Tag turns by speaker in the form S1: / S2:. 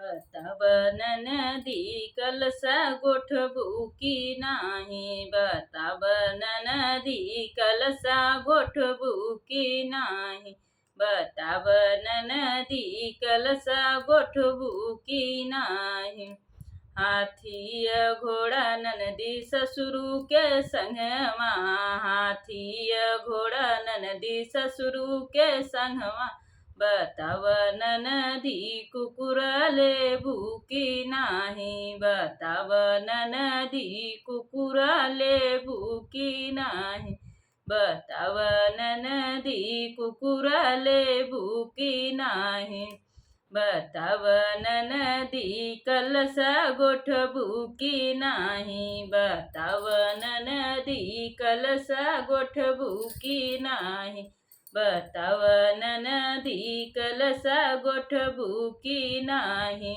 S1: बतावन नदी कलसा गोठबू की नाही, बतावन नदी कलसा गोठबू की नाही, बतावन नदी कलसा गोठबू की नाही। हाथी घोड़ा ननदी ससुरु के संगवा, हाथी घोड़ा ननदी ससुरु के संगवा, बताव ननदी कुकुर लेबू की नाही, बताव ननदी कुकुर लेबू की नाही, बताव ननदी कुकुर लेबू की नाही, बताव ननदी कलसा गोठबू की नाही, बताव ननदी कलसा गोठबू की नाही, बताव ननदी कलसा गोठबू की नाही।